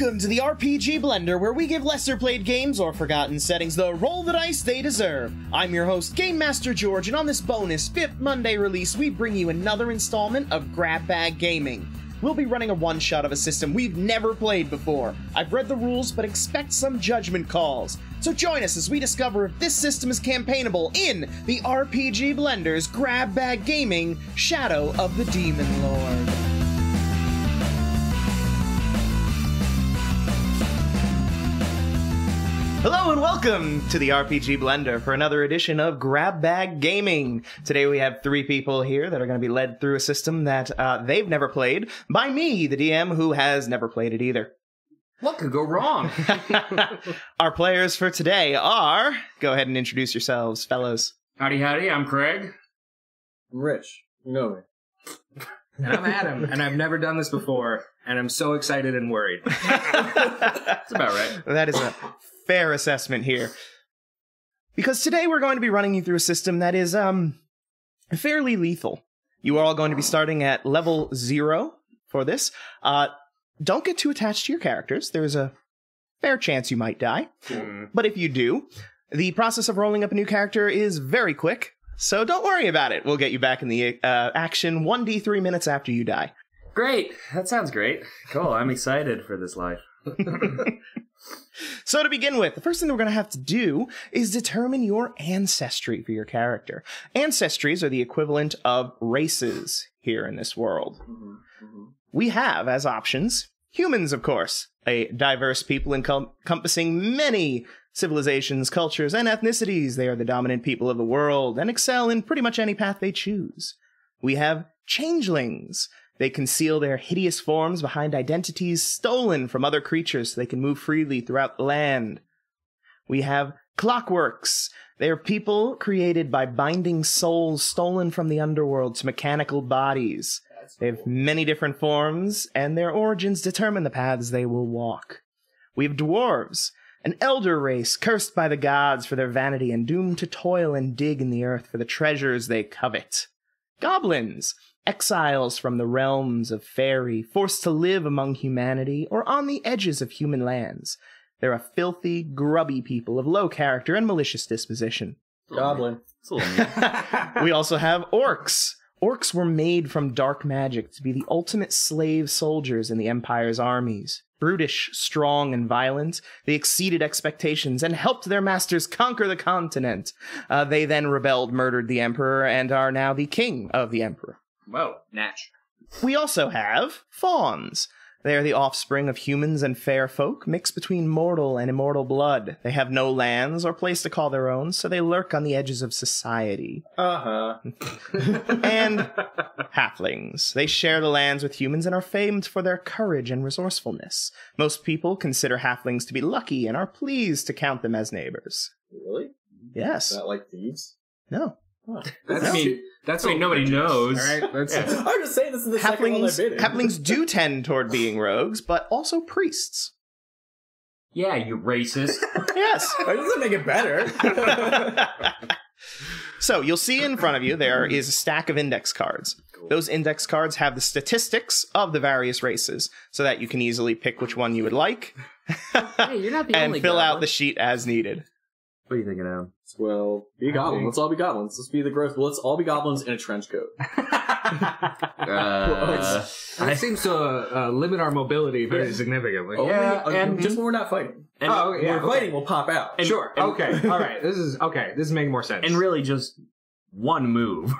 Welcome to the RPG Blender, where we give lesser-played games or forgotten settings the roll the dice they deserve. I'm your host, Game Master George, and on this bonus 5th Monday release, we bring you another installment of Grab Bag Gaming. We'll be running a one-shot of a system we've never played before. I've read the rules, but expect some judgment calls. So join us as we discover if this system is campaignable in the RPG Blender's Grab Bag Gaming Shadow of the Demon Lord. Hello and welcome to the RPG Blender for another edition of Grab Bag Gaming. Today we have 3 people here that are going to be led through a system that they've never played by me, the DM, who has never played it either. What could go wrong? Our players for today are... Go ahead and introduce yourselves, fellows. Howdy, howdy, I'm Craig. I'm Rich. You know me. And I'm Adam, and I've never done this before, and I'm so excited and worried. That's about right. That is a fair assessment here. Because today we're going to be running you through a system that is, fairly lethal. You are all going to be starting at level 0 for this. Don't get too attached to your characters. There's a fair chance you might die. But if you do, the process of rolling up a new character is very quick, so don't worry about it. We'll get you back in the action 1d3 minutes after you die. Great. That sounds great. Cool. I'm excited for this life. So to begin with, the first thing that we're going to have to do is determine your ancestry for your character. Ancestries are the equivalent of races here in this world. We have, as options, humans, of course, a diverse people encompassing many civilizations, cultures, and ethnicities. They are the dominant people of the world and excel in pretty much any path they choose. We have changelings. They conceal their hideous forms behind identities stolen from other creatures so they can move freely throughout the land. We have clockworks. They are people created by binding souls stolen from the underworld to mechanical bodies. They have many different forms, and their origins determine the paths they will walk. We have dwarves, an elder race cursed by the gods for their vanity and doomed to toil and dig in the earth for the treasures they covet. Goblins, exiles from the realms of fairy, forced to live among humanity or on the edges of human lands. They're a filthy, grubby people of low character and malicious disposition. Goblin. We also have orcs. Orcs were made from dark magic to be the ultimate slave soldiers in the Empire's armies. Brutish, strong, and violent, they exceeded expectations and helped their masters conquer the continent. They then rebelled, murdered the Emperor, and are now the king of the Emperor. Whoa. Natch. We also have Fawns. They are the offspring of humans and fair folk, mixed between mortal and immortal blood. They have no lands or place to call their own, so they lurk on the edges of society. And halflings. They share the lands with humans and are famed for their courage and resourcefulness. Most people consider halflings to be lucky and are pleased to count them as neighbors. Really? Yes. Is that like thieves? No. Huh. That's what nobody knows. All right? I'm just saying this is the second one I've been in. Halflings do tend toward being rogues, but also priests. Yeah, you racist. Yes. That doesn't make it better. So, you'll see in front of you there is a stack of index cards. Those index cards have the statistics of the various races, so that you can easily pick which one you would like. Hey, you're not the and only fill goblin. out the sheet as needed. What are you thinking, Adam? Well, be a goblin. Let's all be goblins. Let's be the gross. Let's all be goblins in a trench coat. That seems to limit our mobility very significantly. And just when we're not fighting. And, When we're fighting, we'll pop out. And, Sure. Okay. All right. This is making more sense. And really just one move.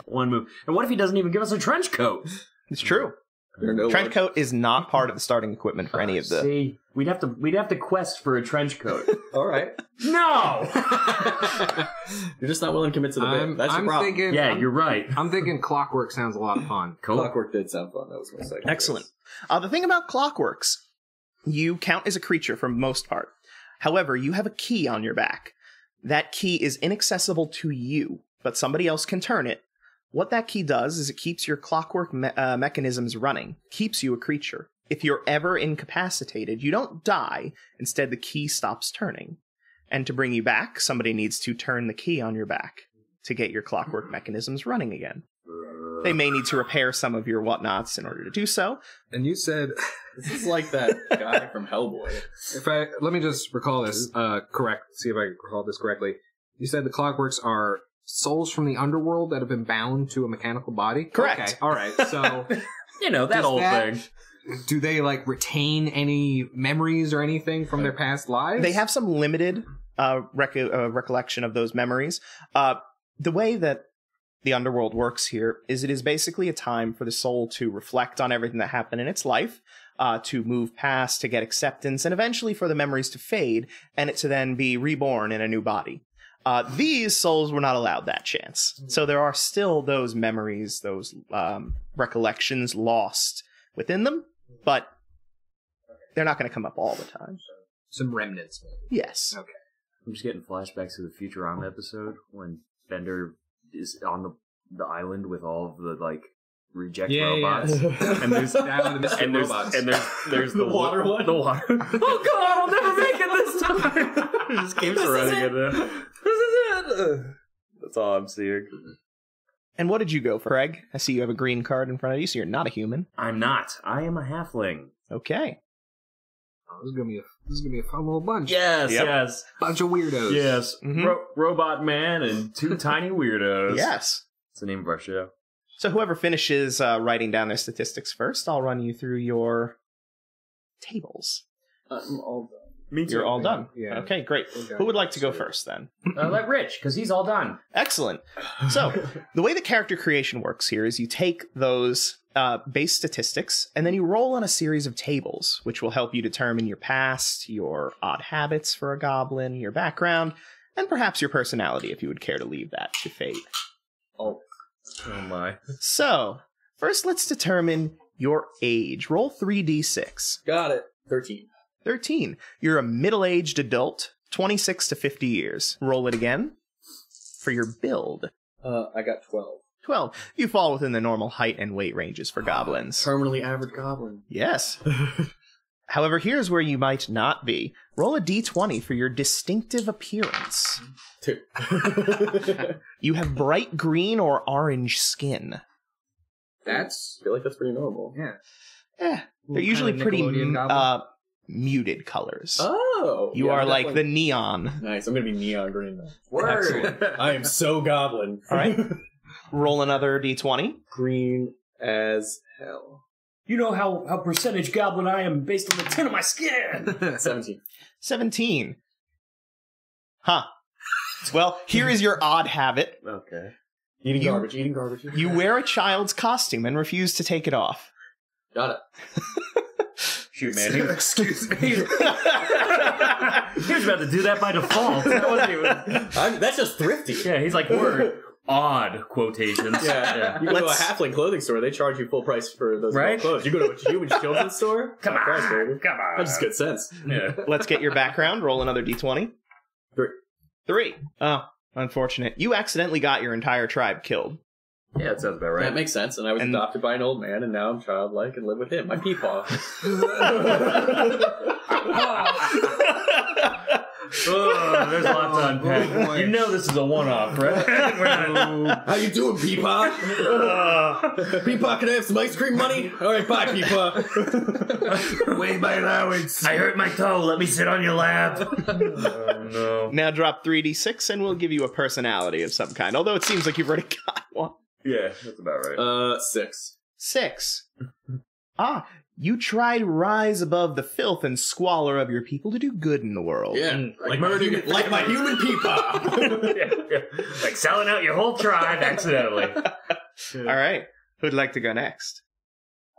One move. And what if he doesn't even give us a trench coat? It's true. Trench coat is not part of the starting equipment for any of the... See, we'd have to quest for a trench coat. All right. No! You're just not willing to commit to the bit. That's your problem. You're right. I'm thinking clockwork sounds a lot of fun. Cool. Clockwork did sound fun. That was my second. Excellent. The thing about clockworks, you count as a creature for most part. However, you have a key on your back. That key is inaccessible to you, but somebody else can turn it. What that key does is it keeps your clockwork mechanisms running, keeps you a creature. If you're ever incapacitated, you don't die. Instead, the key stops turning. And to bring you back, somebody needs to turn the key on your back to get your clockwork mechanisms running again. They may need to repair some of your whatnots in order to do so. And you said This is like that guy from Hellboy. let me just recall this see if I can recall this correctly. You said the clockworks are souls from the underworld that have been bound to a mechanical body? Correct. Okay, all right. So that does old thing. Do they like retain any memories or anything from their past lives? They have some limited recollection of those memories. The way that the underworld works here is it is basically a time for the soul to reflect on everything that happened in its life, to move past, to get acceptance, and eventually for the memories to fade, and it to then be reborn in a new body. These souls were not allowed that chance. So there are still those memories, those recollections lost within them, but they're not going to come up all the time. Some remnants, maybe. Yes. Okay. I'm just getting flashbacks to the Futurama episode when Bender is on the island with all of the like reject robots, and there's the water one. The water. Oh God, I'll never make it this time. He just keeps running it. This is it. That's all I'm seeing. And what did you go for, Craig? I see you have a green card in front of you, so you're not a human. I'm not. I am a halfling. Okay. Oh, this is gonna be a fun little bunch. Yes, yes. Bunch of weirdos. Yes. Mm-hmm. Robot man and two tiny weirdos. Yes. That's the name of our show. So whoever finishes writing down their statistics first, I'll run you through your tables. I'm all done. Me too. You're all done? Yeah. Okay, great. Who would like to go first, then? Let Rich, because he's all done. Excellent. So, the way the character creation works here is you take those base statistics, and then you roll on a series of tables, which will help you determine your past, your odd habits for a goblin, your background, and perhaps your personality, if you would care to leave that to fate. Oh My. So, first let's determine your age. Roll 3d6. Got it. 13. 13. You're a middle-aged adult, 26 to 50 years. Roll it again for your build. I got 12. 12. You fall within the normal height and weight ranges for goblins. Terminally average goblin. Yes. However, here's where you might not be. Roll a d20 for your distinctive appearance. 2. You have bright green or orange skin. I feel like that's pretty normal. Yeah. They're usually Kind of pretty Nickelodeon goblin. muted colors. Oh! You yeah, are I'm like the definitely- neon. Nice, I'm gonna be neon green now. Word. I am so goblin. All right. Roll another d20. Green as hell. You know how percentage goblin I am based on the tint of my skin. 17. 17. Huh. Well, here is your odd habit. Okay. Eating You- garbage, eating garbage. You wear a child's costume and refuse to take it off. Got it. Shoot, man. He was Excuse me. he was about to do that by default. That wasn't even... That's just thrifty. Yeah, he's like, word. Odd quotations. Yeah. You go to a Let's- halfling clothing store, they charge you full price for those Right? clothes. You go to a human children's store? Come on. Price, baby. Come on. That's just good sense. Yeah. Let's get your background. Roll another d20. 3. 3. Oh, unfortunate. You accidentally got your entire tribe killed. Yeah, that sounds about right. That makes sense, and I was And- adopted by an old man, and now I'm childlike and live with him. My peepaw. Oh, there's a lot to unpack. Oh, boy. You know this is a one-off, right? How you doing, peepaw? Peepaw, can I have some ice cream money? All right, bye, peepaw. Way my allowance. I hurt my toe. Let me sit on your lap. Oh, no. Now drop 3d6 and we'll give you a personality of some kind. Although it seems like you've already got one. Yeah, that's about right. 6. 6. You try to rise above the filth and squalor of your people to do good in the world. Yeah, like my human peepaw. Yeah. Like selling out your whole tribe accidentally. All right. Who'd like to go next?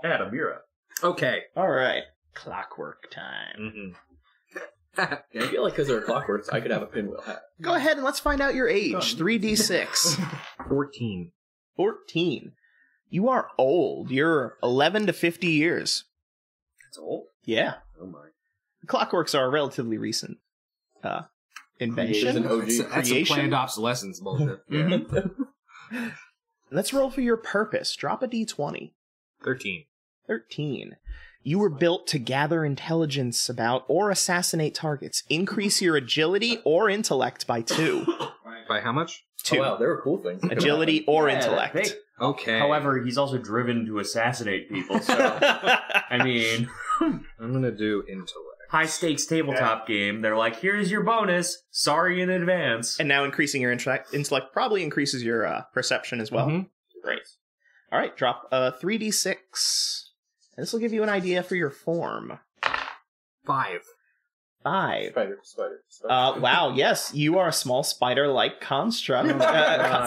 Adam, you're up. Okay. All right. Clockwork time. Yeah, I feel like because they're clockworks, I could have a pinwheel hat. Go ahead and let's find out your age. 3d6. 14. 14. You are old. You're 11 to 50 years. That's old. Yeah. Oh my. Clockworks are a relatively recent invention. Creation. OG. That's some Creation. planned obsolescence bullshit. Yeah. Let's roll for your purpose. Drop a d20. 13. 13. You were built to gather intelligence about or assassinate targets. Increase your agility or intellect by 2. By how much? 2. Oh, wow, there were cool things. Agility or intellect. Okay. However, he's also driven to assassinate people, so... I mean... I'm gonna do intellect. High-stakes tabletop game. They're like, here's your bonus. Sorry in advance. And now increasing your intellect probably increases your perception as well. Mm-hmm. Great. All right, drop a 3d6. And this will give you an idea for your form. 5. 5. Spider. Wow, yes, you are a small spider-like construct,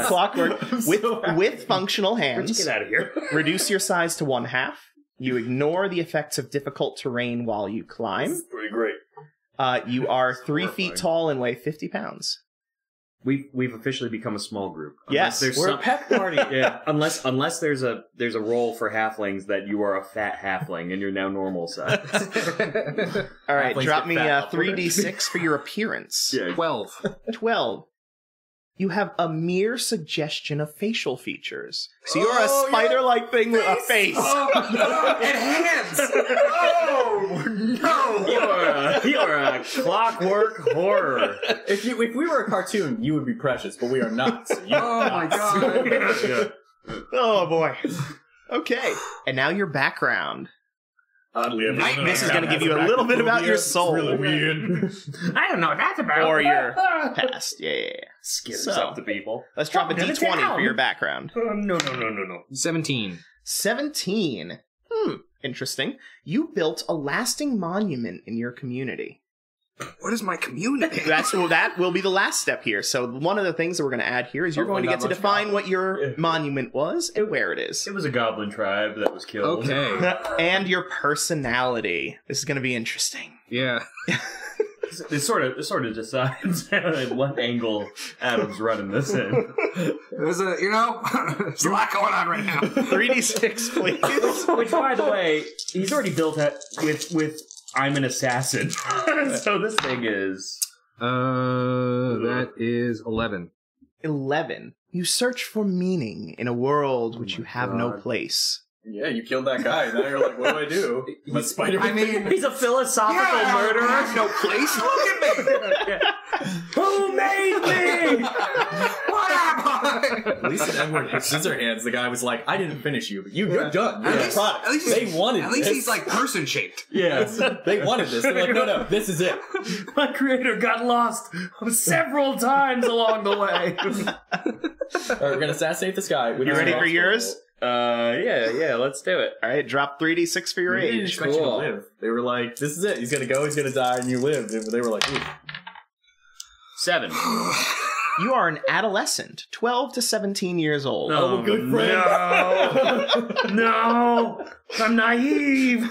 clockwork, with functional hands. Get out of here. Reduce your size to 1/2. You ignore the effects of difficult terrain while you climb. This is pretty great. You are 3 feet tall and weigh 50 pounds. We've officially become a small group. Yes, We're a pet party. Yeah, unless there's a role for halflings that you are a fat halfling and you're now normal size. All right, Halflings drop get me fat. 3d6 for your appearance. Yeah. 12. 12. You have a mere suggestion of facial features. So you're a spider-like thing with a face. And hands! Oh, no! You're a clockwork horror. If we were a cartoon, you would be precious, but we are not. So Oh my god. Oh, boy. Okay. And now your background. Oddly enough, This is going to give you a little bit about your soul. Really weird. I don't know what that's about. Or your past. Yeah. Skitters So- up to people. Let's drop a Welcome to d20 town. for your background. No. 17. 17. Interesting. You built a lasting monument in your community. What is my community? That will be the last step here. So one of the things that we're going to add here is you're going to get to define what your monument was and where it is. It was a goblin tribe that was killed. Okay. And your personality. This is going to be interesting. Yeah. It sort of decides what angle Adam's running this in. There's there's a lot going on right now. 3d6, please. Which, by the way, he's already built that with I'm an assassin. So this thing is... That is 11. 11. You search for meaning in a world which you have no God. place. Yeah, you killed that guy. Now you're like, what do I do? My spider. I mean, He's a philosophical murderer. I have no place. Look at me. Who made me? What am I? At least in Edward Scissorhands, the guy was like, I didn't finish you, but you're done. You're At a least- product. at least They he's- wanted At least this. he's like person shaped. Yes. They wanted this. They're like, no, this is it. My creator got lost several times along the way. All right, we're gonna assassinate this guy. You ready for yours? Yeah, let's do it. All right, drop 3d6 for your We didn't age. expect you to live. They were like, this is it. He's gonna go, he's gonna die, and you lived. They were like, ooh. 7. You are an adolescent, 12 to 17 years old. Oh, good friend. No, I'm naive.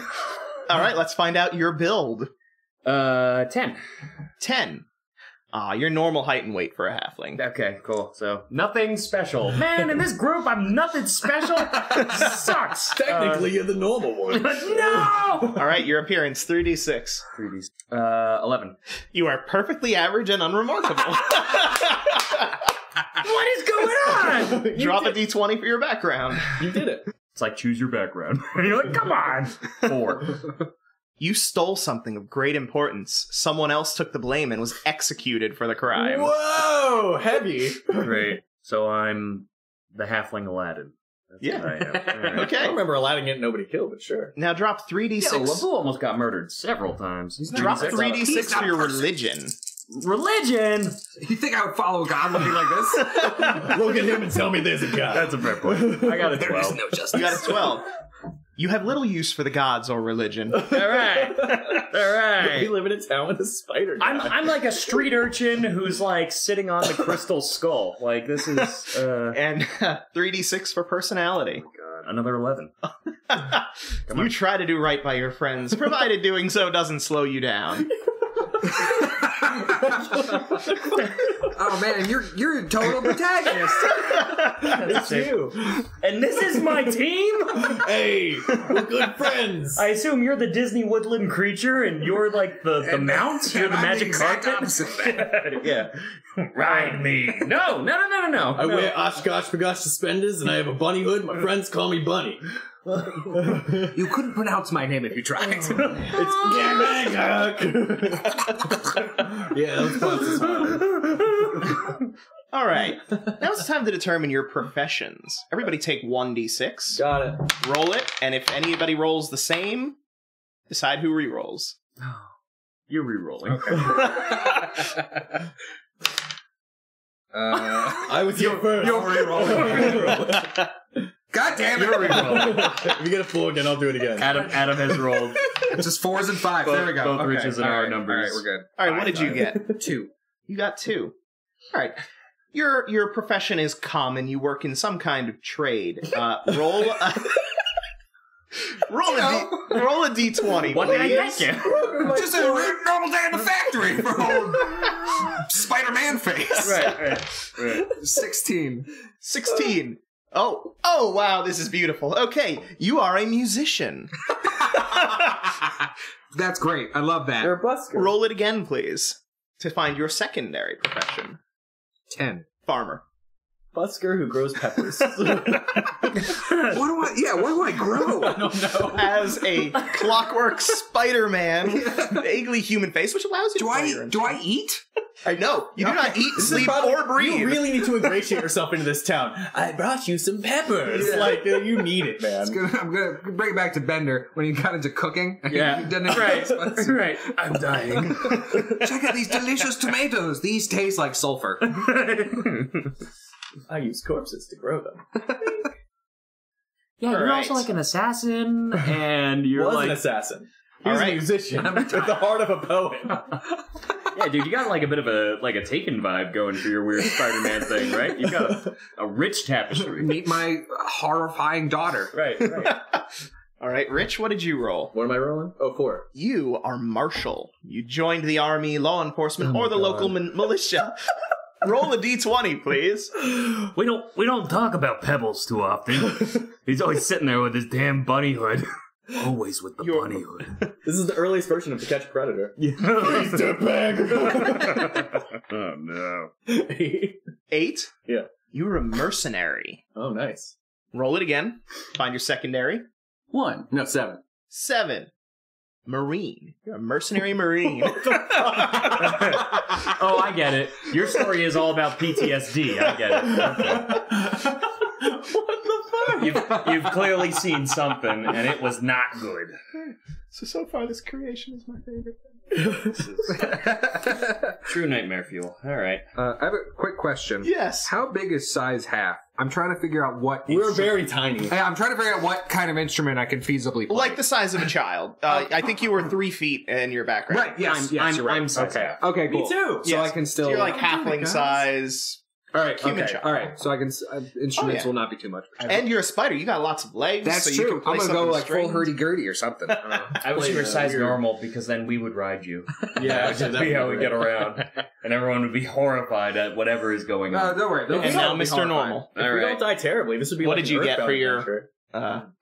All right, let's find out your build. 10. 10. You're normal height and weight for a halfling. Okay, cool. So nothing special, man. In this group, I'm nothing special. Sucks. Technically, you're the normal one. No. All right, your appearance, 3d6. 3D. 11. You are perfectly average and unremarkable. What is going on? Drop a d20 for your background. You did it. It's like choose your background. You're like, come on. 4. You stole something of great importance. Someone else took the blame and was executed for the crime. Whoa, heavy. Great. So I'm the halfling Aladdin. That's Yeah. what I am. All right. I don't Okay. remember Aladdin getting nobody killed, but sure. Now drop 3d6. Yeah, Labu almost got murdered several times. Drop 3D6. 3d6 He's not for your person. religion. Religion. You think I would follow God looking like this? Look at him and tell me there's a guy. That's a fair point. I got a 12. There is no justice. You got a 12. You have little use for the gods or religion. All right. All right. We live in a town with a spider guy. I'm like a street urchin who's like sitting on the crystal skull. Like this is And 3d6 for personality. God, another 11. You try to do right by your friends, provided doing so doesn't slow you down. Oh man, you're a total protagonist. It's you. And this is my team? Hey, we're good friends. I assume you're the Disney woodland creature and you're like the mount? You're the I'm magic exact carpet? opposite of that. Yeah. Ride me. No. I wear Oshkosh Bagosh suspenders and I have a bunny hood. My friends call me Bunny. You couldn't pronounce my name if you tried. It's Yeah, let's put this on. All right. Now it's time to determine your professions. Everybody take 1d6. Got it. Roll it, and if anybody rolls the same, decide who re-rolls. You're re-rolling. Okay. I was here first. You're re-rolling. God damn it! You're re-rolling. If you get a 4 again, I'll do it again. Adam has rolled. Just 4s and 5s. Both- There we go. both Okay. Riches and All our right. numbers. All right, we're good. All right, what did you get? 2. You got 2. All right. Your profession is common. You work in some kind of trade. Roll a roll a d20. What did I please. get? Just a normal day in the factory for old Spider-Man face. Right. 16. 16. Oh, wow, this is beautiful. Okay, you are a musician. That's great. I love that. You're a busker. Roll it again, please, to find your secondary profession. 10. Farmer. Busker who grows peppers. What do I grow? I don't know. As a clockwork Spider-Man, vaguely human face, which allows you to play your Do I eat? I know. You do not eat, This is sleep, probably- or breathe. You really need to ingratiate yourself into this town. I brought you some peppers. Yeah. Like, you need it, man. I'm gonna bring it back to Bender when he got into cooking. Yeah. He didn't Right. I'm dying. Check out these delicious tomatoes. These taste like sulfur. I use corpses to grow them. Yeah, you're Alright. also like an assassin, and you're Was like, an assassin. He was Alright. a musician with the heart of a poet. yeah, dude, you got like a bit of a Taken vibe going for your weird Spider-Man thing, right? You got a rich tapestry. Meet my horrifying daughter. Right. All right, Rich, what did you roll? What am I rolling? Oh, 4. You are marshal. You joined the army, law enforcement, or the local militia. Roll a d20, please. We don't talk about Pebbles too often. He's always sitting there with his damn bunny hood. Always with the bunny hood. This is the earliest version of To Catch a Predator. Oh no. 8? Yeah. You're a mercenary. Oh, nice. Roll it again. Find your secondary. 1. No, 7. 7. Marine. You're a mercenary marine. Oh, I get it. Your story is all about PTSD. I get it. What the fuck? You've clearly seen something, and it was not good. So far, this creation is my favorite thing. True nightmare fuel. All right. I have a quick question. Yes. How big is size half? I'm trying to figure out what. We're very tiny. I'm trying to figure out what kind of instrument I can feasibly play. Like the size of a child. I think you were 3 feet in your background. Right. Yes. you're right. I'm size okay. half. Okay. Cool. Me too. So I can still. So you're like Oh, halfling guys. size. all right. human Okay. child. All right. So I can. Instruments Oh, yeah. will not be too much. And you're a spider. You got lots of legs. That's so you true. can play I'm gonna go something like full strange. hurdy-gurdy or something. I wish you were size normal, because then we would ride you. Yeah, That would be how we get around. And everyone would be horrified at whatever is going on. Don't worry. And now Mr. Normal. If All we right. don't die terribly, this would be What like did an you get for Earthbound your- adventure.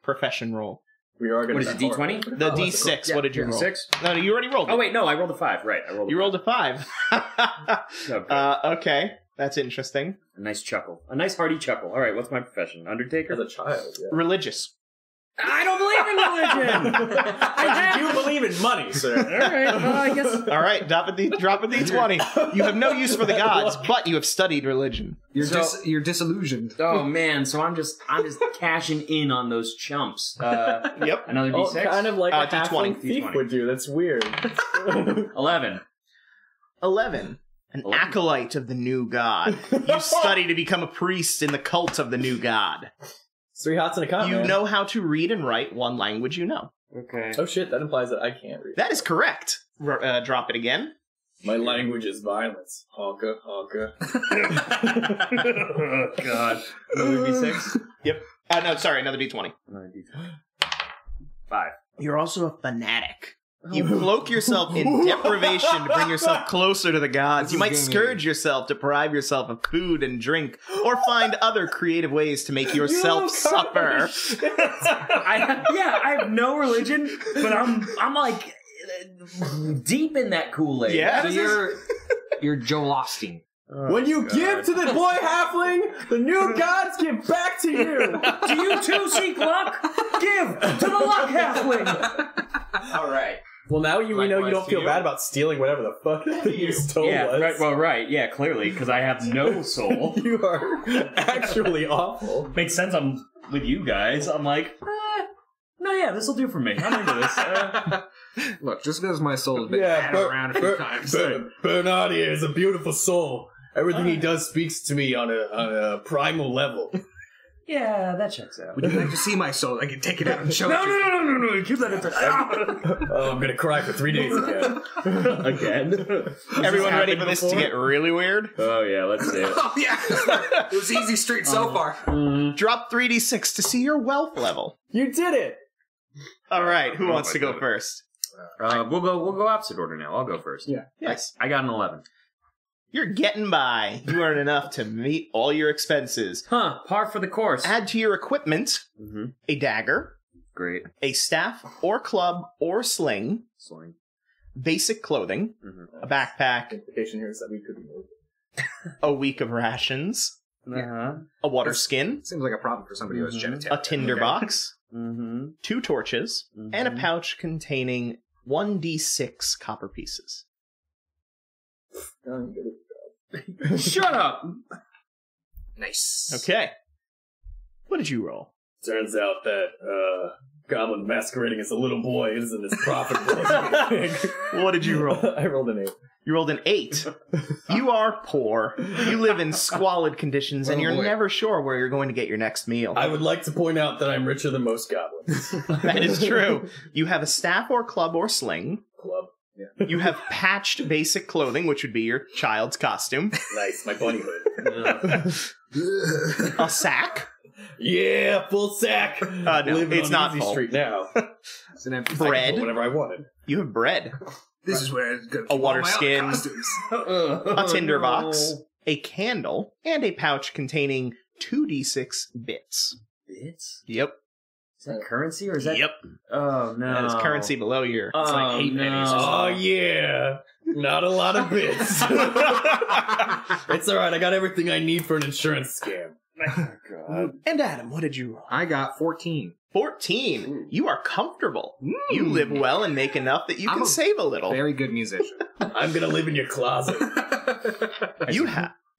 Profession roll. We are going What is it, D20? The D6. What did you roll? 6? No, you already rolled it. Oh, wait, no, I rolled a 5. Right, I rolled a You rolled a 5. Okay. Okay. That's interesting. A nice chuckle. A nice hearty chuckle. All right, what's my profession? Undertaker? As a child, yeah. Religious. I don't believe in religion! But you do believe in money, sir. All right, well, I guess... All right, drop a D20. You have no use for the gods, but you have studied religion. You're disillusioned. Oh, man, so I'm just cashing in on those chumps. Yep. Another Oh, D6? kind of like a D20. halfling thief D20. would do. That's weird. 11. 11. An acolyte of the new god. You study to become a priest in the cult of the new god. 3 hots and a cot, You man. know how to read and write one language you know. Okay. Oh shit, that implies that I can't read. That is correct. Drop it again. My language is violence. Honka, honka. Oh, God. Another D6? Yep. No, sorry, another D20. Another D6. 5. You're also a fanatic. You cloak yourself in deprivation to bring yourself closer to the gods. You might scourge yourself, deprive yourself of food and drink, or find other creative ways to make yourself suffer. I have no religion, but I'm like deep in that Kool-Aid. Yeah. So you're Joel Osteen. When you give to the boy halfling, the new gods give back to you. Do you too seek luck? Give to the luck halfling. All right. Well, now we know you don't feel steal? bad about stealing whatever the fuck you stole. Right. Yeah, clearly, because I have no soul. You are actually awful. Makes sense. I'm with you guys. I'm like, no, yeah, this will do for me. I'm into this. Look, just because my soul has been batted around a few times. Bernard here is a beautiful soul. Everything he does speaks to me on a primal level. Yeah, that checks out. Would you like to see my soul? I can take it out and show No, it to you. keep that in Oh, I'm gonna cry for 3 days again. Again? Everyone ready for this to get really weird? Oh, yeah, let's see it. Oh, yeah. It was easy street so far. Drop 3d6 to see your wealth level. You did it! All right, who wants to go first? We'll go opposite order now. I'll go first. Yeah. Yes. I got an 11. You're getting by. You earn enough to meet all your expenses. Huh, par for the course. Add to your equipment a dagger, Great. a staff or club or sling, Sling. basic clothing, a backpack, The implication here is that we could remove it. a week of rations, Uh-huh. a water skin, Seems like a problem for somebody who has genitalia. a tinder box, Mm-hmm. 2 torches, and a pouch containing 1d6 copper pieces. I'm good at Shut up! Nice. Okay. What did you roll? Turns out that Goblin masquerading as a little boy isn't as profitable as you think. What did you roll? I rolled an 8. You rolled an 8. You are poor. You live in squalid conditions, and Oh, you're boy. never sure where you're going to get your next meal. I would like to point out that I'm richer than most goblins. That is true. You have a staff or club or sling. Club. You have patched basic clothing, which would be your child's costume. Nice, my bunny hood. A sack. Yeah, full sack. No, Living it's on not Easy full. Street now. It's an empty Bread. Whatever I wanted. You have bread. This is where it's good. A water all my other skin. costumes. A tinder box. A candle. And a pouch containing 2d6 bits. Bits? Yep. Is that currency or is that? Yep. Oh, no. That is currency below your... Oh, It's like 8 pennies. Oh, yeah. Not a lot of bits. It's alright, I got everything I need for an insurance scam. God. And Adam, what did you roll? I got 14. 14. You are comfortable. You live well and make enough that you I'm can a save a little. Very good musician. I'm gonna live in your closet.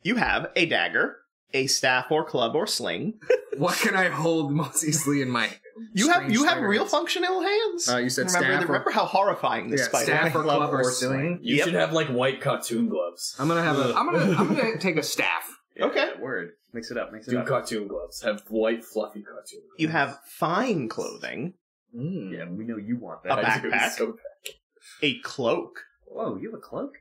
You have a dagger, a staff or club or sling. What can I hold most easily in my You have strange real hands? functional hands. You said staff or- remember how horrifying this spider staff is. or club or sling. You should have like white cartoon gloves. I'm gonna take a staff. Okay. Word. Mix it up. Do cartoon gloves. Have white fluffy cartoon gloves. You have fine clothing, Yeah, we know you want a that. backpack, So a cloak, Whoa, you have a cloak?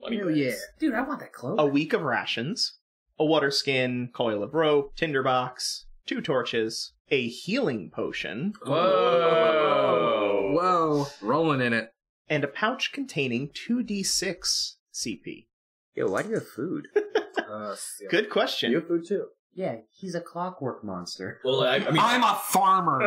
funny Hell bags. yeah. Dude, I want that cloak. a week of rations, a water skin, coil of rope, tinder box, 2 torches, a healing potion, Whoa. Whoa. Rolling in it. and a pouch containing 2d6 CP. Yo, why do you have food? Good question. You have food too. Yeah, he's a clockwork monster. Well, I mean, I'm a farmer.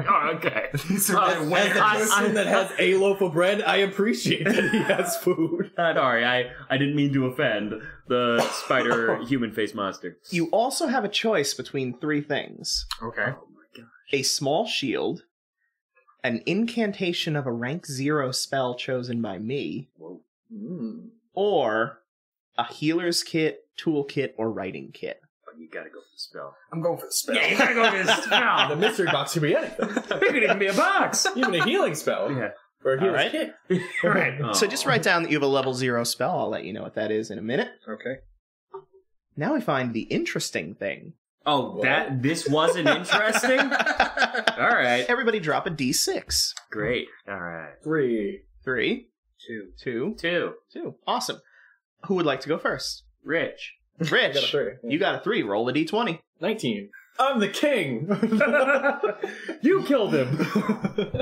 Oh, okay. These are my as the wares. person that has a loaf of bread, I appreciate that he has food. Sorry, I didn't mean to offend the spider human face monster. You also have a choice between 3 things. Okay. Oh my god. A small shield, an incantation of a rank 0 spell chosen by me, Whoa. or a healer's kit, toolkit, or writing kit. But you gotta go for the spell. I'm going for the spell. Yeah, you gotta go for the The spell. mystery box could be anything. It could even be a box. Even a healing spell. Yeah. Or a healer's Alright. kit. Right. So just write down that you have a level 0 spell. I'll let you know what that is in a minute. Okay. Now we find the interesting thing. Oh, this wasn't interesting? All right. Everybody drop a d6. Great. All right. 3. 3, 2. 2, 2. Awesome. Who would like to go first? Rich. Rich. I got a 3. You got a 3. Roll a d20. 19. I'm the king. You killed him.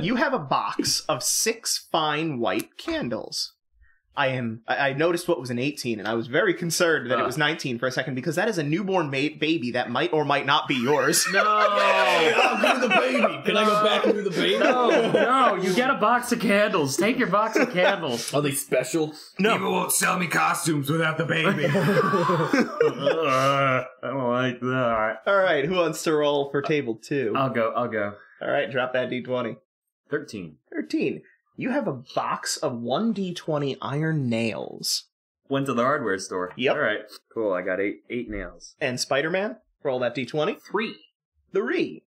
You have a box of 6 fine white candles. I noticed what was an 18, and I was very concerned that it was 19 for a second, because that is a newborn baby that might or might not be yours. No. I'll give you the baby. Can I go back and do the baby? No, you get a box of candles. Take your box of candles. Are they special? People won't sell me costumes without the baby. I don't like that. All right, who wants to roll for table 2? I'll go. All right, drop that d20. 13. 13. You have a box of 1d20 iron nails. Went to the hardware store. Yep. All right. Cool. I got eight nails. And Spider-Man, roll that d20. 3.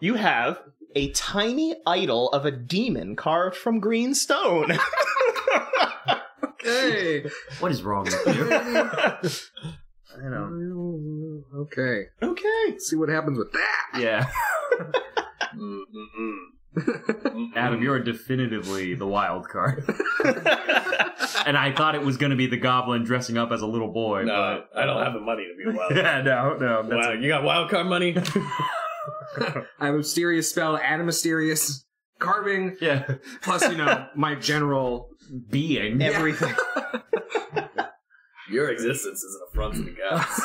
You have a tiny idol of a demon carved from green stone. Okay. What is wrong with you? I know. Okay. Okay. Let's see what happens with that. Yeah. Adam, you're definitively the wild card. And I thought it was going to be the goblin dressing up as a little boy. No, I don't have the money to be a wild card. Yeah, no. Wow, you got wild card money? I have a mysterious spell, add a mysterious carving, Yeah. plus, my general Being. Everything. Your existence is an affront to the gods.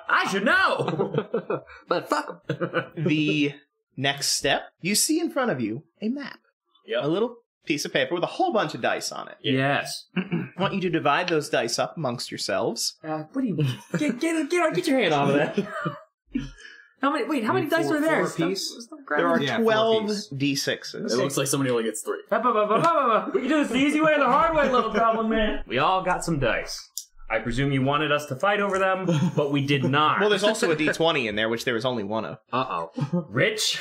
I should know. But fuck 'em. The next step, you see in front of you a map. Yep. A little piece of paper with a whole bunch of dice on it. Yes. I want you to divide those dice up amongst yourselves. What do you get your hand out of that? How many dice are there? Four apiece? There are Yeah, 12 4 piece. d6s. It looks like somebody only gets 3. We can do this the easy way or the hard way, little goblin man. We all got some dice. I presume you wanted us to fight over them, but we did not. Well, there's also a d20 in there, which there was only one of. Uh-oh. Rich.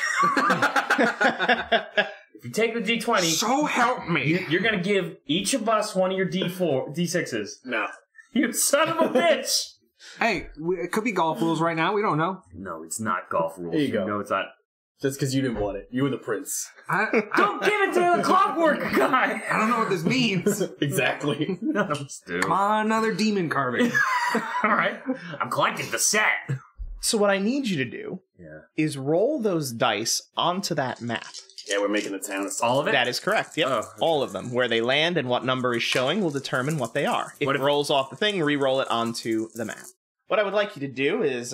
If you take the d20, So help me. you're gonna give each of us one of your d6s. No. You son of a bitch! Hey, it could be golf rules right now. We don't know. No, it's not golf rules. Here you go. No, it's not. Just because you didn't want it. You were the prince. Don't give it to the clockwork guy! I don't know what this means. Exactly. No, dude. Come on, another demon carving. Alright. I'm collecting the set. So what I need you to do is roll those dice onto that map. Yeah, we're making the town. All of it? That is correct. Yep. Oh, okay. All of them. Where they land and what number is showing will determine what they are. If What it if- rolls off the thing, re-roll it onto the map. What I would like you to do is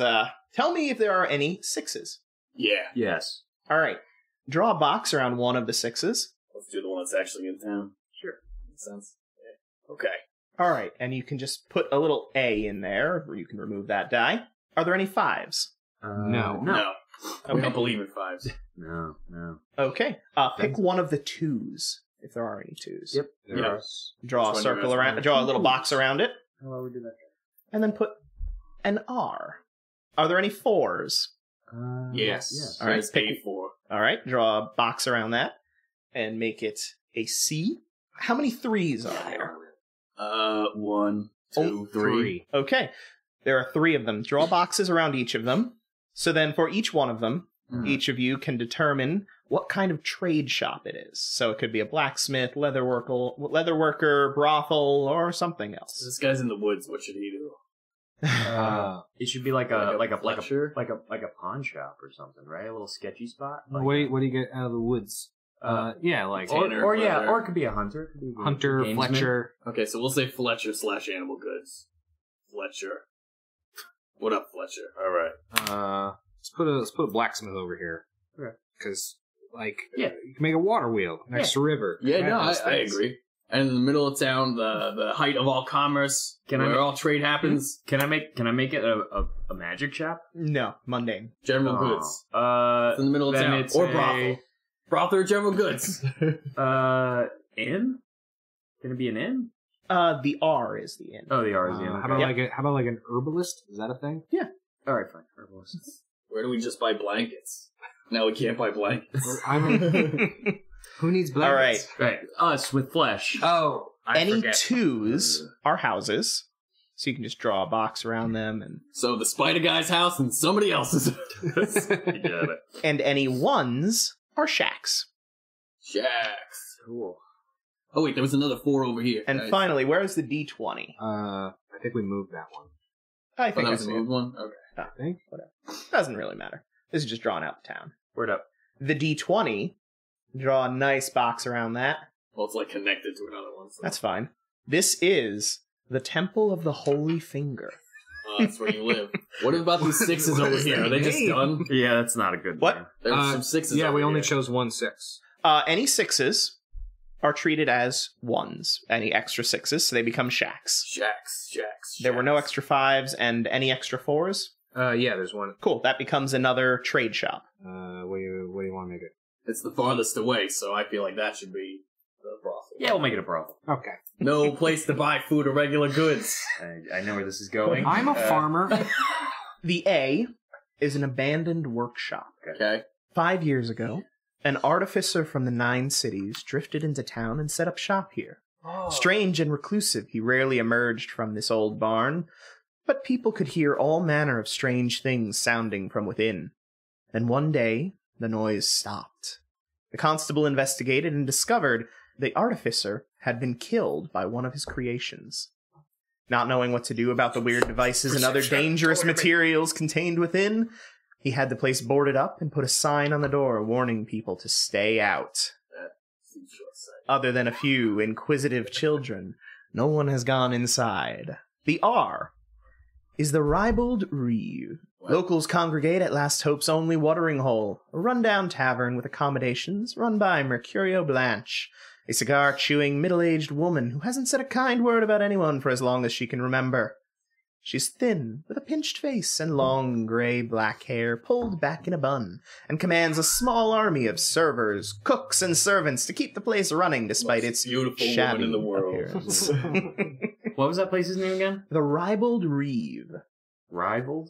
tell me if there are any 6s. Yeah. Yes. All right. Draw a box around one of the 6s. Let's do the one that's actually in town. Sure. Makes sense. Yeah. Okay. All right. And you can just put a little A in there, or you can remove that die. Are there any 5s? No. No. Okay. We don't believe in 5s. No. Okay. Pick one of the 2s, if there are any 2s. Yep. Yeah. Draw a Which one circle you around. guys Draw a little box around it, How about we do that? and then put an R. Are there any 4s? Yes. All right, It's pick- A4. All right. Draw a box around that, and make it a C. How many 3s are there? 1, 2, 3. Okay. There are 3 of them. Draw boxes around each of them. So then for each one of them, each of you can determine what kind of trade shop it is. So it could be a blacksmith, leatherworker, brothel, or something else. This guy's in the woods. What should he do? It should be like a Fletcher? pawn shop or something, right? A little sketchy spot. What do you get out of the woods? Yeah, like Tanner, or Fletcher. it could be a hunter. It could be a Hunter, gamesman. Fletcher. Okay, so we'll say Fletcher / animal goods. Fletcher. What up, Fletcher? All right. Let's put a blacksmith over here. Okay. Because, Yeah. you can make a water wheel next to river. Yeah, Right, no, those I things. agree. And in the middle of town, the height of all commerce, where all trade happens, Can I make it a magic shop? No, mundane. general goods. It's In the middle of then town. it's Or a- brothel. Brothel or general goods. Inn? Can it be an inn? The R is the inn. Oh, the R is the inn. How about like an herbalist? Is that a thing? All right, fine. Herbalist. Where do we just buy blankets? Now we can't buy blankets. I mean, who needs blankets? Right, us with flesh. Oh, I Any forget. 2s are houses. So you can just draw a box around them. So the spider guy's house and somebody else's. You got it. And any 1s are shacks. Shacks. Cool. Oh wait, there was another 4 over here. And guys. finally, where's the D20? I think we moved that one. I Oh, think that I was a see moved it. one? Okay. I think. Whatever. Doesn't really matter. This is just drawing out the town. Word up. The D20, draw a nice box around that. Well, it's like connected to another one. So. That's fine. This is the Temple of the Holy Finger. That's where you live. What about these 6s over here? Are they just done? Yeah, that's not a good What? name. There were some 6s. Yeah, over we only here. chose 1 6. Any 6s are treated as 1s. Any extra 6s, so they become shacks. Shacks. There were no extra 5s and any extra 4s. Yeah, there's one. Cool. That becomes another trade shop. What do you want to make it? It's the farthest away, so I feel like that should be the brothel. Yeah, we'll make it a brothel. Okay. No place to buy food or regular goods. I know where this is going. I'm a farmer. The A is an abandoned workshop. Okay. 5 years ago, an artificer from the 9 cities drifted into town and set up shop here. Strange and reclusive, he rarely emerged from this old barn, but people could hear all manner of strange things sounding from within. Then one day, the noise stopped. The constable investigated and discovered the artificer had been killed by one of his creations. Not knowing what to do about the weird devices and other dangerous materials contained within, he had the place boarded up and put a sign on the door warning people to stay out. Other than a few inquisitive children, no one has gone inside. The R is the Ribald Reeve. Locals congregate at Last Hope's only watering hole, a rundown tavern with accommodations run by Mercurio Blanche, a cigar-chewing middle-aged woman who hasn't said a kind word about anyone for as long as she can remember. She's thin, with a pinched face and long gray-black hair pulled back in a bun, and commands a small army of servers, cooks, and servants to keep the place running despite its beautiful shabby woman in the world. appearance. What was that place's name again? The Ribald Reeve. Ribald?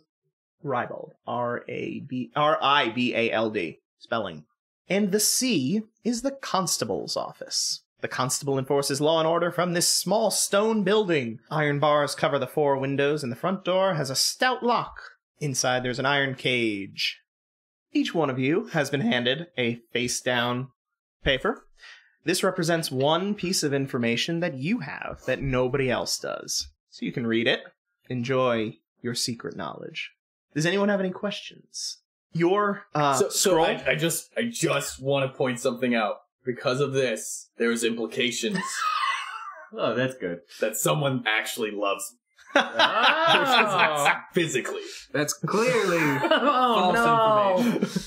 Ribald. R-I-B-A-L-D. Spelling. And the C is the constable's office. The constable enforces law and order from this small stone building. Iron bars cover the 4 windows, and the front door has a stout lock. Inside there's an iron cage. Each one of you has been handed a face-down paper. This represents one piece of information that you have that nobody else does. So you can read it. Enjoy your secret knowledge. Does anyone have any questions? Your scroll. I just want to point something out. Because of this, there's implications Oh, that's good. that someone actually loves me. Oh, Physically. That's clearly oh false no! information.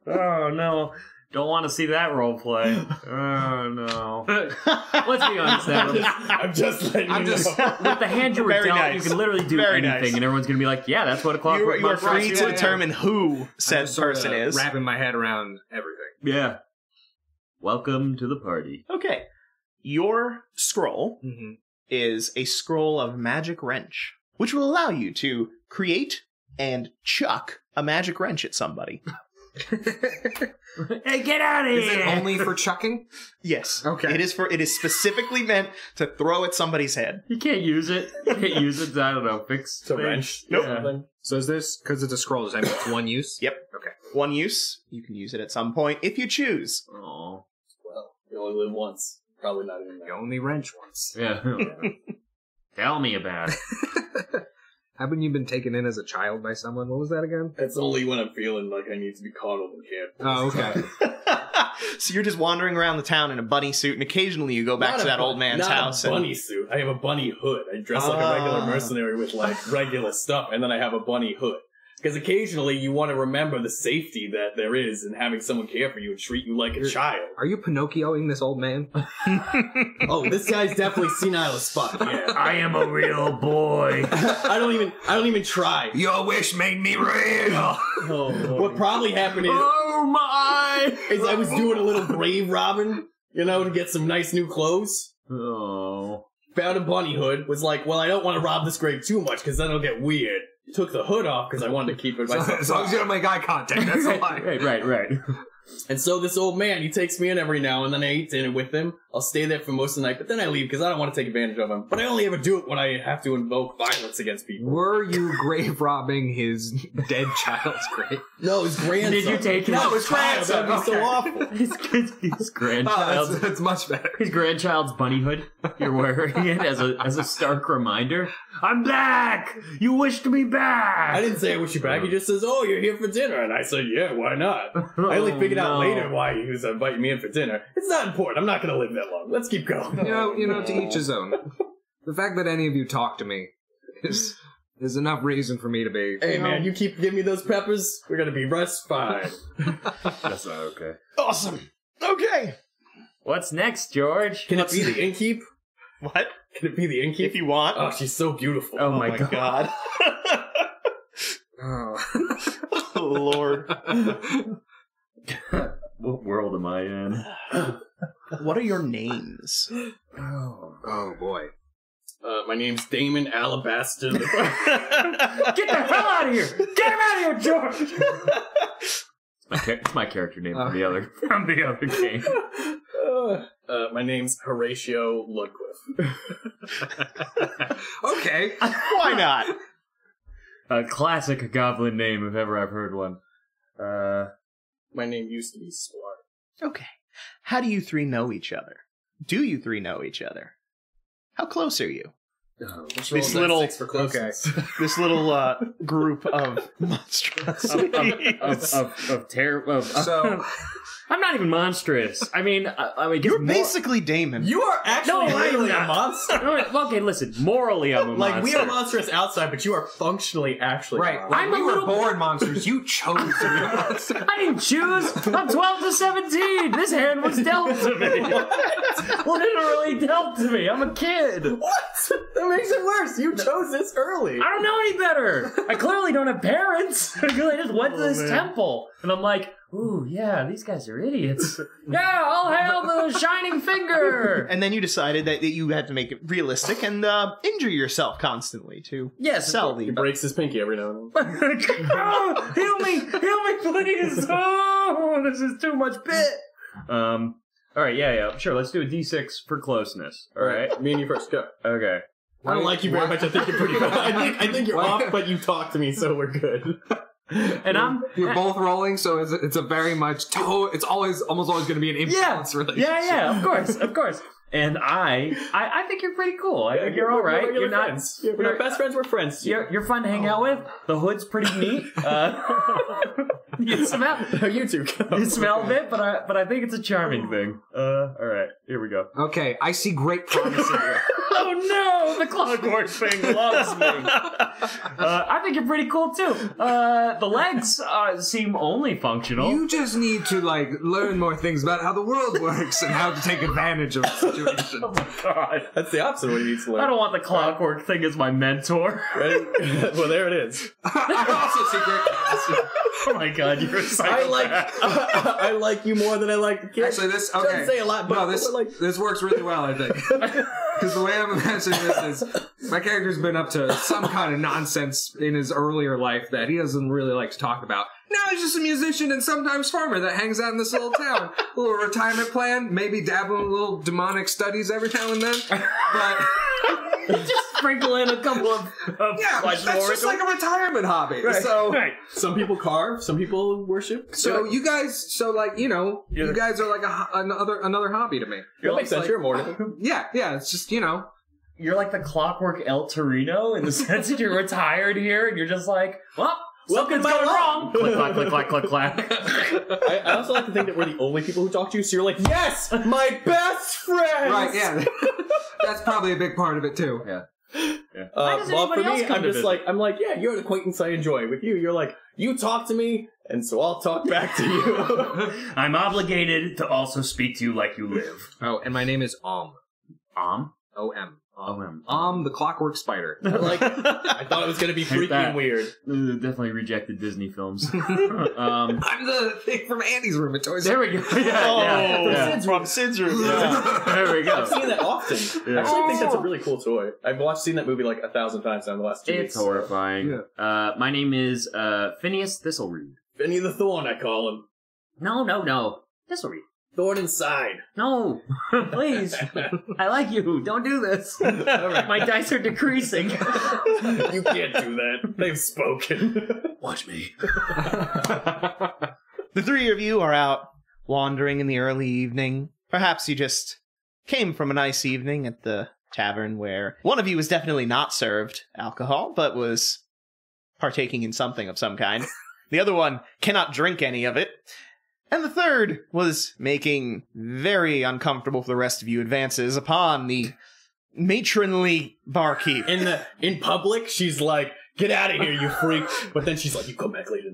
Oh no! Don't want to see that role play. Oh no! Let's be honest, Adam. I'm just letting you know. With the hand you were Very dealt, nice. you can literally do Very anything, nice. and everyone's gonna be like, "Yeah, that's what a clockwork You are monster free is." to determine who said I'm just sorta person is. wrapping my head around everything. Yeah. Welcome to the party. Okay. Your scroll Mm-hmm. is a scroll of magic wrench, which will allow you to create and chuck a magic wrench at somebody. Hey, get out of here! Is it only for chucking? Yes. Okay. It is specifically meant to throw at somebody's head. You can't use it. You can't use it. I don't know. Fix It's a wrench. Nope. Yeah. So is this, because it's a scroll, does that mean it's one use? Yep. Okay. One use. You can use it at some point if you choose. Oh. Well, you only live once. Probably not even You that. only wrench once. Yeah. Tell me about it. Haven't you been taken in as a child by someone? What was that again? It's only when I'm feeling like I need to be coddled and cared for. Oh, okay. So you're just wandering around the town in a bunny suit, and occasionally you go back to that old man's house. Not a bunny suit. I have a bunny hood. I dress like a regular mercenary with like regular stuff, and then I have a bunny hood. Because occasionally you want to remember the safety that there is in having someone care for you and treat you like a child. Are you Pinocchioing this old man? Oh, this guy's definitely senile as fuck. Yeah. I am a real boy. I don't even try. Your wish made me real. What probably happened is, Oh my! I was doing a little grave robbing, to get some nice new clothes. Oh. Found a bunny hood, was like, well, I don't want to rob this grave too much because then it'll get weird. Took the hood off because I wanted to keep it myself. As long as you don't make eye contact, that's a lie. Right. And so this old man, he takes me in every now and then. I eat dinner with him. I'll stay there for most of the night, but then I leave because I don't want to take advantage of him. But I only ever do it when I have to invoke violence against people. Were you grave robbing his dead child's grave? No, his grandson. Did you take him? No, No, his grandson. That'd be so awful. His grandchild's That's much better. his grandchild's bunny hood. You're wearing it as a stark reminder. I'm back. You wished me back. I didn't say I wish you back. He just says, oh, you're here for dinner. And I said, yeah, why not? I only figured out later why he was inviting me in for dinner. It's not important. I'm not going to live that long. Let's keep going. You know, to each his own. The fact that any of you talk to me is enough reason for me to be. Hey, man, you keep giving me those peppers, we're going to be just fine. That's not okay. Awesome. Okay. What's next, George? Can it be the innkeep? What? Can it be the innkeep? If you want. Oh, she's so beautiful. Oh my God. Oh. Oh, Lord. What world in. What are your names? Oh boy. My name's Damon Alabaston. Get the hell out of here! Get him out of here, George! It's my character name from the other game. My name's Horatio Ludcliffe. Okay. Why not? A classic goblin name if ever I've heard one. My name used to be Swart. Okay. How do you three know each other? Do you three know each other? How close are you? This little This little group of monstrosity. So I'm not even monstrous. I mean, You're basically Damon. You are actually really a monster. Okay, listen. Morally, I'm a monster. Like, we are monstrous outside, but you are functionally actually right, monstrous. when we were born monsters, you chose to be a monster. I didn't choose. I'm 12 to 17. This hand was dealt to me. Literally dealt to me. I'm a kid. What? That makes it worse. You chose this early. I don't know any better. I clearly don't have parents. I just went to this temple. And I'm like, ooh, yeah, these guys are idiots. Yeah, I'll hail the shining finger. And then you decided that you had to make it realistic and injure yourself constantly to sell the... He breaks his pinky every now and then. Oh, heal me, please. Oh, this is too much bit. All right, yeah, sure. Let's do a D6 for closeness. All right, me and you first, go. Okay. I don't like you very much. I think you're pretty good. I think you're off, but you talk to me, so we're good. And you're both rolling, so it's a very much it's almost always going to be an imbalance relationship. Yeah, of course. And I think you're pretty cool. I think you're all right. You're not friends. We're not best friends. We're friends. You're fun to hang out with. The hood's pretty neat. You smell. You two go. You smell a bit, but I think it's a charming thing. All right, here we go. Okay, I see great promise in you. Oh no, the clockwork thing loves me. I think you're pretty cool too. The legs seem only functional. You just need to learn more things about how the world works and how to take advantage of the situation. Oh my god, that's the opposite of what he needs to learn. I don't want the clockwork thing as my mentor. Ready? Well, there it is. I also see great promise. Oh my god, you're a psychopath. I like you more than I like the kid. Actually, this doesn't say a lot, but this works really well, I think. Because the way I'm imagining this is, my character's been up to some kind of nonsense in his earlier life that he doesn't really like to talk about. Now he's just a musician and sometimes farmer that hangs out in this little town. A little retirement plan, maybe dabbling in little demonic studies every now and then. But just sprinkle in a couple of that's just like a retirement hobby. Right. So some people carve, some people worship. So you guys, you guys are like another hobby to me. That makes sense. You're a mortal. Yeah. It's just you're like the clockwork El Torino in the sense that you're retired here and you're just like, well, something's going wrong. Click, clack, click, clack, click, clack. I also like to think that we're the only people who talk to you, so you're like, yes, my best friend. Right, yeah. That's probably a big part of it, too. Yeah. Well, for me, I'm like, yeah, you're an acquaintance I enjoy. With you, you're like, you talk to me, and so I'll talk back to you. I'm obligated to also speak to you like you live. Oh, and my name is Om. Om? O-M. Om, the clockwork spider. I thought it was going to be freaking weird. Definitely rejected Disney films. I'm the thing from Andy's room at Toys. There we go. From Sid's room. Yeah. There we go. I've seen that often. I actually think that's a really cool toy. I've seen that movie like 1,000 times now in the last 2 weeks. It's horrifying. Yeah. My name is Phineas Thistleroot. Finny the Thorn, I call him. No. Thistleroot. Thorn inside. No, please. I like you. Don't do this. Right. My dice are decreasing. You can't do that. They've spoken. Watch me. The three of you are out wandering in the early evening. Perhaps you just came from a nice evening at the tavern where one of you was definitely not served alcohol, but was partaking in something of some kind. The other one cannot drink any of it. And the third was making very uncomfortable for the rest of you advances upon the matronly barkeep. In public, she's like, get out of here, you freak. But then she's like, you come back later.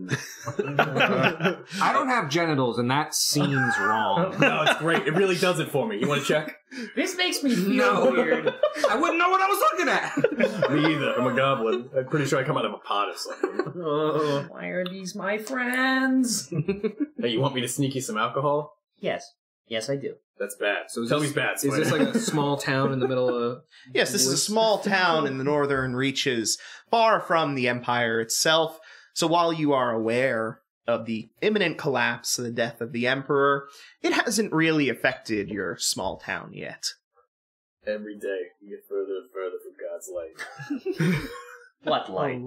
I don't have genitals, and that seems wrong. No, it's great. It really does it for me. You want to check? This makes me feel weird. I wouldn't know what I was looking at. Me either. I'm a goblin. I'm pretty sure I come out of a pot or something. Why are these my friends? Hey, you want me to sneak you some alcohol? Yes. Yes, I do. That's bad. So Tell me it's bad. Is this like a small town in the middle of... Yes, this is a small town in the northern reaches, far from the Empire itself. So while you are aware of the imminent collapse and the death of the Emperor, it hasn't really affected your small town yet. Every day, you get further and further from God's light. What light?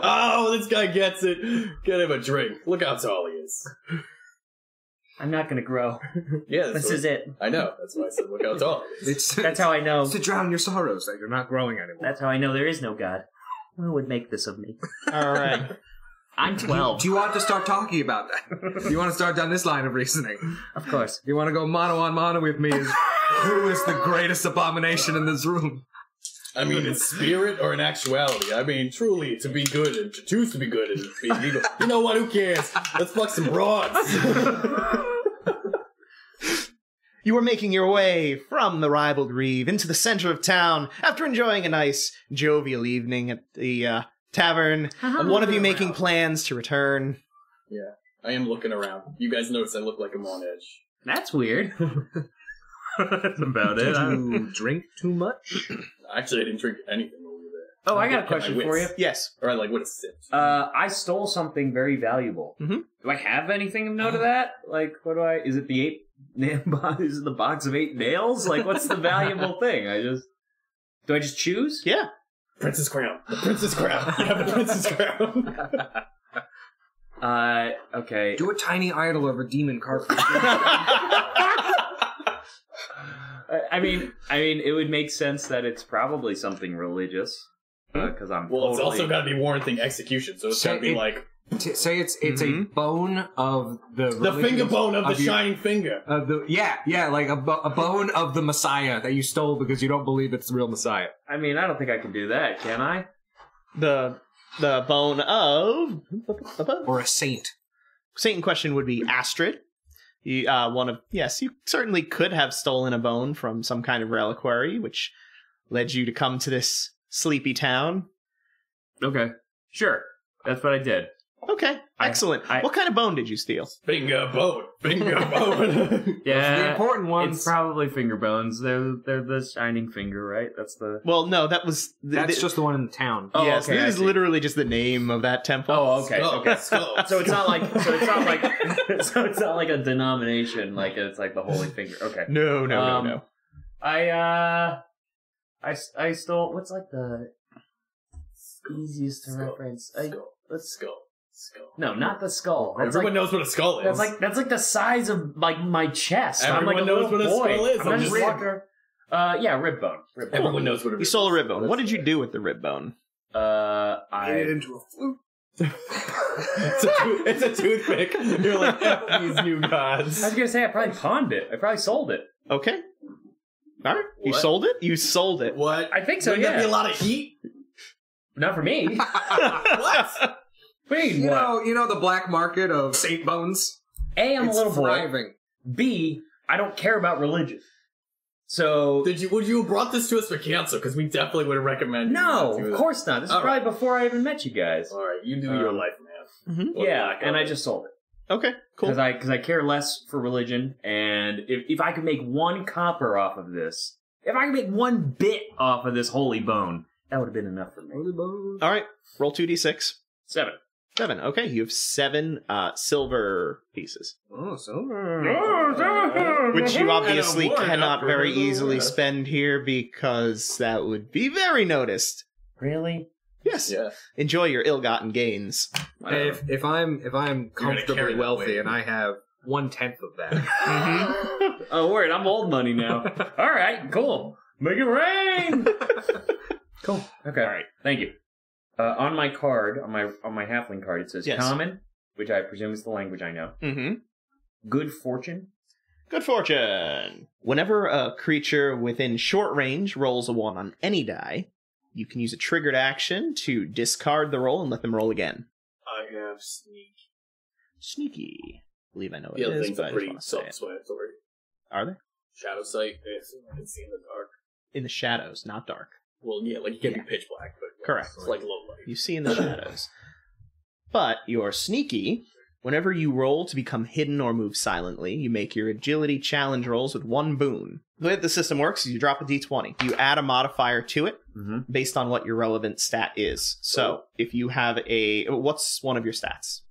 Oh, this guy gets it. Get him a drink. Look how tall he is. I'm not gonna grow. Yeah, This is it. I know. That's why I said look how tall he is. That's how I know. It's to drown your sorrows that you're not growing anymore. That's how I know there is no God. Who would make this of me? All right. I'm 12. Do you want to start talking about that? Do you want to start down this line of reasoning? Of course. You want to go mano on mano with me? Who is the greatest abomination in this room? I mean, in spirit or in actuality? I mean, truly, to be good and to choose to be good and be evil. You know what? Who cares? Let's fuck some broads. You are making your way from the ribald Reeve into the center of town after enjoying a nice, jovial evening at the tavern. One of you making plans to return. Yeah, I am looking around. You guys notice I look like I'm on edge. That's weird. That's about it. Did you drink too much? Actually, I didn't drink anything when we were there. Oh, I got a Hit my question for you. wits. Yes. Or I like what it's sipped. I stole something very valuable. Mhm. Do I have anything of note of that? Like, what do I... Is it the 8... Is it the box of 8 nails? Like, what's the valuable thing? Do I just choose? Yeah. Princess crown. The princess crown. You have the princess crown. Okay. Do a tiny idol of a demon cartridge. I mean, it would make sense that it's probably something religious. Because I'm Well, it's totally... also got to be warranting execution, so it's got to be like... Say it's a bone of the finger bone of the shining finger. Like a bone of the Messiah that you stole because you don't believe it's the real Messiah. I mean, I don't think I can do that, can I? The bone of... Or a saint. Saint in question would be Astrid. You certainly could have stolen a bone from some kind of reliquary, which led you to come to this sleepy town. Okay. Sure. That's what I did. Okay, excellent. What kind of bone did you steal? Finger bone. Finger bone. Yeah. The important ones. It's probably finger bones. They're the shining finger, right? That's the... Well, no, that was... That's just the one in the town. Oh, yes, okay, this is literally just the name of that temple. Oh, okay. Skull. Okay. Skull. So it's not like a denomination, like it's like the holy finger. Okay. No. I stole, what's like the easiest to reference? Skull. No, not the skull. That's Everyone knows what a skull is. That's like the size of like my chest. Everyone I'm like knows what a skull is. I'm just walking. Rib bone. Everyone knows what a rib bone is. You stole a rib bone. What did you do with the rib bone? Made it into a flute. It's a toothpick. You're like, F these new gods. I was gonna say I probably pawned it. I probably sold it. Okay. All right. You What? sold it? You sold it. What? I think so. Wouldn't that Yeah. be a lot of heat? Not for me. What? Wait, You know the black market of saint bones? A, I'm It's a little boy. thriving. B, I don't care about religion. So Would you have brought this to us for cancel? Because we definitely would have recommended. no, you not do of course not. This is All probably before I even met you guys. that. All right, you do your life, man. Mhm. What Yeah, black and I art? just sold it Okay, cool. because I care less for religion, and if I could make 1 copper off of this, if I could make 1 bit off of this holy bone, that would have been enough for me. All right. Roll 2d6. 7. 7. Okay, you have 7 silver pieces, Oh, silver. which you obviously And a ward cannot upper very as well. easily spend here because that would be very noticed. Really? Yes. Yeah. Enjoy your ill-gotten gains. If I'm carry comfortably that wealthy weight. and I have 1/10 of that, Oh, word, I'm old money now. All right, cool. Make it rain. Cool. Okay. All right. Thank you. On my card, on my halfling card, it says Yes. common, which I presume is the language I know. Mm-hmm. Good fortune. Good fortune. Whenever a creature within short range rolls a 1 on any die, you can use a triggered action to discard the roll and let them roll again. I have sneak. Sneaky. I believe I know what The it other is, things but I are just pretty want to say it. self-explanatory. Are they? Shadow sight. I can see in the dark. In the shadows, not dark. Well, yeah, like you can Yeah. be pitch black, but Correct. It's like low light. You see in the shadows. But your sneaky Whenever you roll to become hidden or move silently, you make your agility challenge rolls with 1 boon. The way that the system works is you drop a d20. You add a modifier to it based on what your relevant stat is. So if you have what's one of your stats?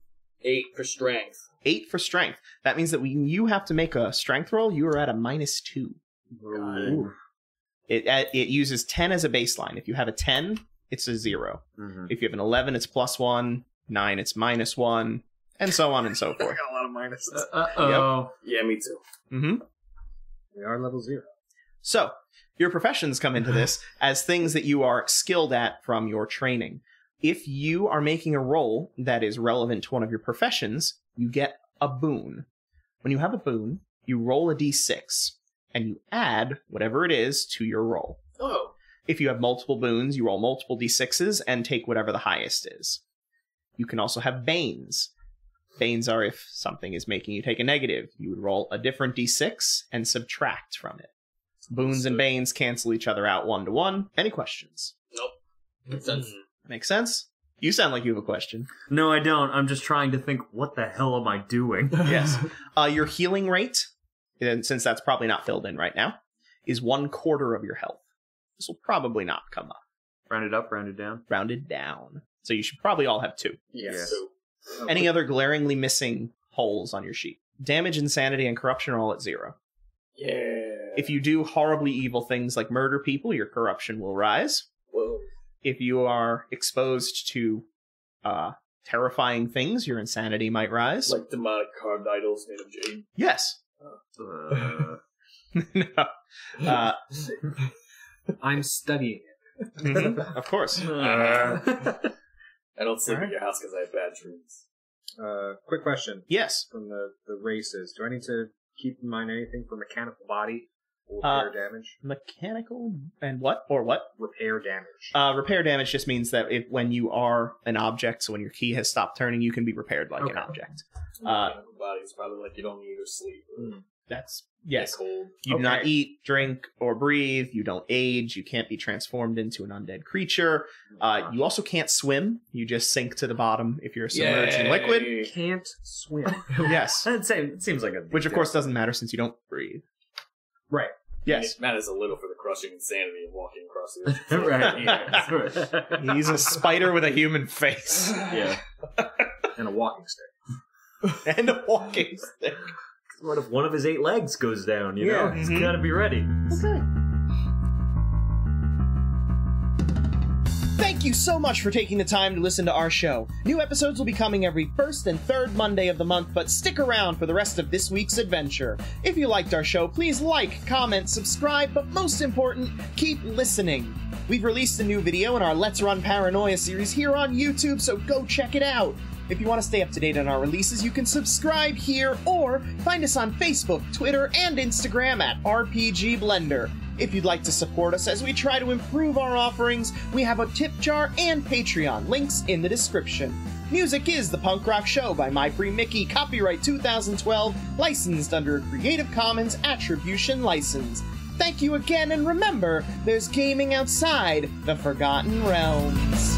8 for strength. 8 for strength. That means that when you have to make a strength roll, you are at a -2. It uses 10 as a baseline. If you have a 10, it's a 0. If you have an 11, it's +1. 9, it's -1. And so on and so forth. I got a lot of minuses. Uh-oh. Yep. Yeah, me too. We are level 0. So, your professions come into this as things that you are skilled at from your training. If you are making a roll that is relevant to one of your professions, you get a boon. When you have a boon, you roll a d6, and you add whatever it is to your roll. Oh. If you have multiple boons, you roll multiple d6s and take whatever the highest is. You can also have banes. Banes are if something is making you take a negative. You would roll a different d6 and subtract from it. Boons and banes cancel each other out 1-to-1. Any questions? Nope. Makes sense. Makes sense? You sound like you have a question. No, I don't. I'm just trying to think, what the hell am I doing? Yes. Your healing rate, and since that's probably not filled in right now, is 1/4 of your health. This will probably not come up. Rounded up, rounded down. Rounded down. So you should probably all have 2. Yes. Any other glaringly missing holes on your sheet? Damage, insanity, and corruption are all at 0. Yeah. If you do horribly evil things like murder people, your corruption will rise. Whoa. If you are exposed to terrifying things, your insanity might rise. Like demonic carved idols made of jade. Yes. No. I'm studying it. Of course. I don't sleep at your house because I have bad dreams. Quick question. Yes. From the races. Do I need to keep in mind anything for mechanical body or repair damage? Mechanical and what? Or what? Repair damage. Repair damage just means that when you are an object, so when your key has stopped turning, you can be repaired like an object. Mechanical body is probably like you don't eat or sleep. Or That's, yes. Cold. You do not eat, drink, or breathe. You don't age. You can't be transformed into an undead creature. You also can't swim. You just sink to the bottom if you're submerged in liquid. Can't swim. Yes. It seems like a big Which, of deal. course, doesn't matter since you don't breathe. Right. Yes. It matters a little for the crushing insanity of walking across the ocean. Right. He's a spider with a human face. Yeah. And a walking stick. And a walking stick. What if one of his 8 legs goes down, you know? Yeah. He's gotta be ready. Okay. Thank you so much for taking the time to listen to our show. New episodes will be coming every first and third Monday of the month, but stick around for the rest of this week's adventure. If you liked our show, please like, comment, subscribe, but most important, keep listening. We've released a new video in our Let's Run Paranoia series here on YouTube, so go check it out. If you want to stay up to date on our releases, you can subscribe here or find us on Facebook, Twitter, and Instagram at RPG Blender. If you'd like to support us as we try to improve our offerings, we have a tip jar and Patreon, links in the description. Music is The Punk Rock Show by My Free Mickey, copyright 2012, licensed under a Creative Commons Attribution License. Thank you again, and remember, there's gaming outside the Forgotten Realms.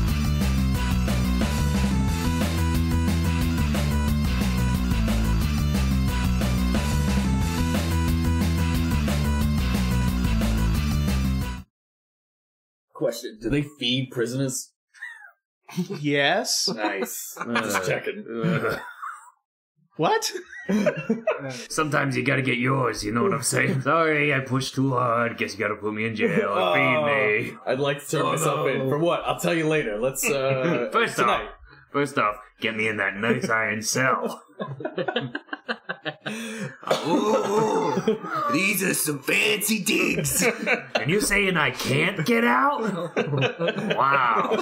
Question: do they feed prisoners? Yes? Nice. Just checking. What? Sometimes you gotta get yours, you know what I'm saying? Sorry, I pushed too hard. Guess you gotta put me in jail and feed me. I'd like to turn myself in. For what? I'll tell you later. Let's, First off, get me in that nice iron cell. Oh, these are some fancy digs. And you saying I can't get out? Wow.